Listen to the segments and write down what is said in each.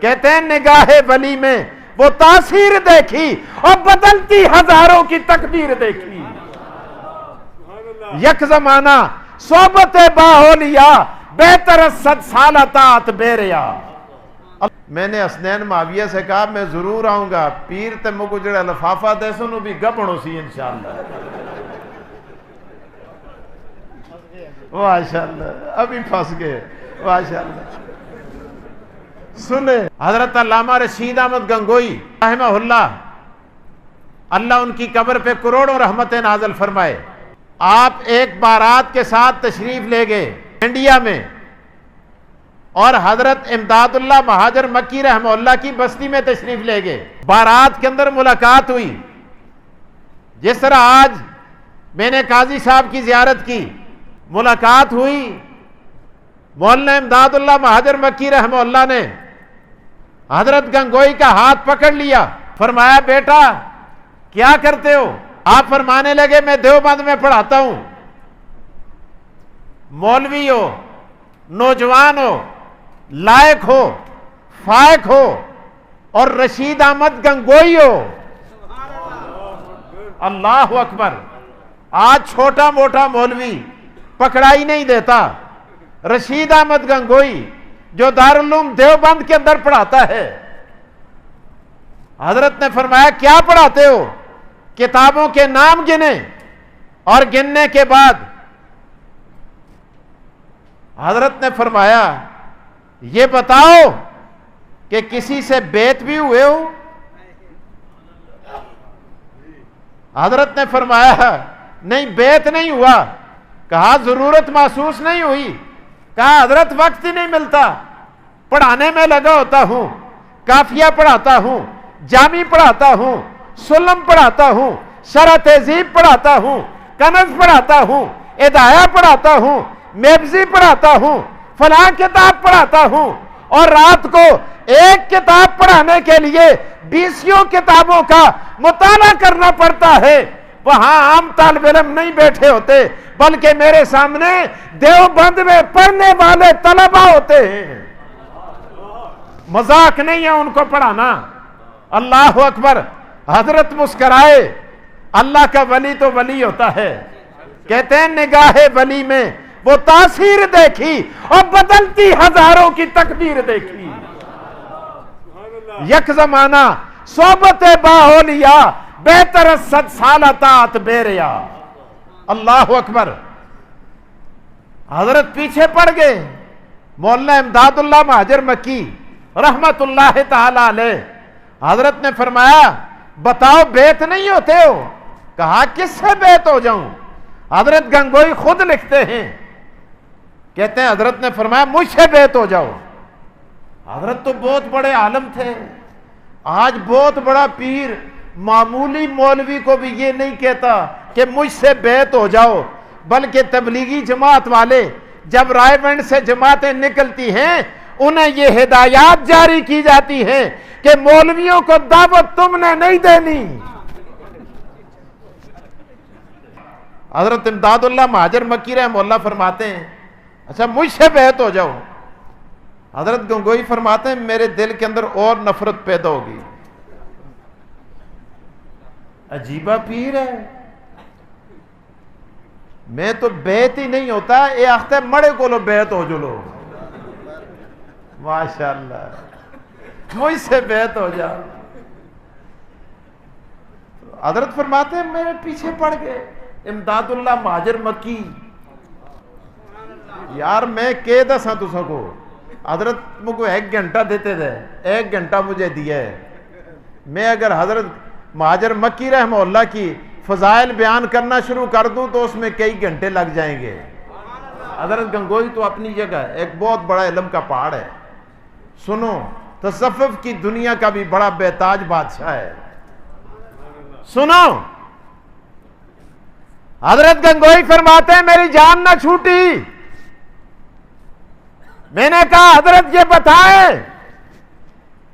کہتے ہیں نگاہ ولی میں وہ تاثیر دیکھی اور بدلتی ہزاروں کی تقدیر دیکھی. یک زمانہ صحبت باہولیا بہتر 100 سال اطاعت بیریا. میں نے حسنین معاویہ سے کہا میں ضرور آؤں گا، پیر تے مکو جڑا لفافہ دے سنو بھی گپڑو سی انشاءاللہ. ماشاءاللہ ابھی پھنس گئے. ماشاءاللہ سنے حضرت علامہ رشید احمد گنگوئی رحمہ اللہ، اللہ ان کی قبر پہ کروڑوں رحمتیں نازل فرمائے. آپ ایک بارات کے ساتھ تشریف لے گئے انڈیا میں، اور حضرت امداد اللہ مہاجر مکی رحمہ اللہ کی بستی میں تشریف لے گئے. بارات کے اندر ملاقات ہوئی. جس طرح آج میں نے قاضی صاحب کی زیارت کی، ملاقات ہوئی. مولانا امداد اللہ مہاجر مکی رحمہ اللہ نے حضرت گنگوئی کا ہاتھ پکڑ لیا، فرمایا بیٹا کیا کرتے ہو؟ آپ فرمانے لگے میں دیوبند میں پڑھاتا ہوں. مولوی ہو، نوجوان ہو، لائق ہو، فائق ہو، اور رشید احمد گنگوئی ہو. اللہ اکبر. آج چھوٹا موٹا مولوی پکڑائی نہیں دیتا. رشید احمد گنگوئی جو دارالعلوم دیوبند کے اندر پڑھاتا ہے، حضرت نے فرمایا کیا پڑھاتے ہو؟ کتابوں کے نام گنے، اور گننے کے بعد حضرت نے فرمایا یہ بتاؤ کہ کسی سے بیعت بھی ہوئے ہو؟ حضرت نے فرمایا نہیں بیعت نہیں ہوا. کہا ضرورت محسوس نہیں ہوئی؟ کہا حضرت وقت ہی نہیں ملتا، پڑھانے میں لگا ہوتا ہوں، کافیہ پڑھاتا ہوں، جامی پڑھاتا ہوں، سلم پڑھاتا ہوں، شرح تہذیب پڑھاتا ہوں، کنز پڑھاتا ہوں، ادایہ پڑھاتا ہوں، میبزی پڑھاتا ہوں، فلاں کتاب پڑھاتا ہوں، اور رات کو ایک کتاب پڑھانے کے لیے 20 کتابوں کا مطالعہ کرنا پڑتا ہے. وہاں عام طالب علم نہیں بیٹھے ہوتے، بلکہ میرے سامنے دیوبند میں پڑھنے والے طلبہ ہوتے ہیں. مذاق نہیں ہے ان کو پڑھانا. اللہ اکبر. حضرت مسکرائے. اللہ کا ولی تو ولی ہوتا ہے. کہتے ہیں نگاہ ولی میں وہ تاثیر دیکھی اور بدلتی ہزاروں کی تقدیر دیکھی. یک زمانہ صحبت باہولیا بہتر 100 سال اطاعت بیریا. اللہ اکبر. حضرت پیچھے پڑ گئے. مولانا امداد اللہ مہاجر مکی رحمت اللہ تعالی علیہ، حضرت نے فرمایا بتاؤ بیعت نہیں ہوتے ہو؟ کہا کس سے بیعت ہو جاؤں؟ حضرت گنگوئی خود لکھتے ہیں، کہتے ہیں حضرت نے فرمایا مجھ سے بیعت ہو جاؤ. حضرت تو بہت بڑے عالم تھے. آج بہت بڑا پیر معمولی مولوی کو بھی یہ نہیں کہتا کہ مجھ سے بیعت ہو جاؤ، بلکہ تبلیغی جماعت والے جب رائے بند سے جماعتیں نکلتی ہیں انہیں یہ ہدایات جاری کی جاتی ہیں کہ مولویوں کو دعوت تم نے نہیں دینی. حضرت امداد اللہ مہاجر مکی رحمہ اللہ فرماتے ہیں اچھا مجھ سے بیعت ہو جاؤ. حضرت گنگوئی فرماتے ہیں میرے دل کے اندر اور نفرت پیدا ہوگی. عجیبہ پیر ہے، میں تو بیعت ہی نہیں ہوتا، اے آختے مڑے کو لو بیعت ہو جو لو. ماشاءاللہ مجھ سے بیعت ہو جا. حضرت فرماتے ہیں میرے پیچھے پڑ گئے. امداد اللہ مہاجر مکی یار میں کہہ دساں تو سکو. حضرت مجھ کو 1 گھنٹہ دیتے تھے، 1 گھنٹہ مجھے دیا ہے. میں اگر حضرت مہاجر مکی رحمہ اللہ کی فضائل بیان کرنا شروع کر دوں تو اس میں کئی گھنٹے لگ جائیں گے. حضرت گنگوئی تو اپنی جگہ ایک بہت بڑا علم کا پہاڑ ہے. سنو تصوف کی دنیا کا بھی بڑا بیتاج بادشاہ ہے. سنو حضرت گنگوئی فرماتے ہیں میری جان نہ چھوٹی. میں نے کہا حضرت یہ بتائیں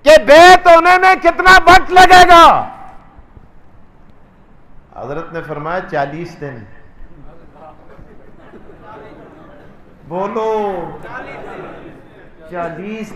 کہ بیعت ہونے میں کتنا وقت لگے گا؟ حضرت نے فرمایا 40 دن. بولو 40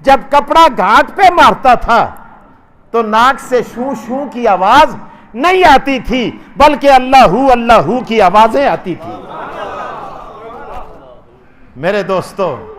جب کپڑا گھاٹ پہ مارتا تھا تو ناک سے شوں شوں کی آواز نہیں آتی تھی، بلکہ اللہ ہو کی آوازیں آتی تھی۔ میرے دوستو،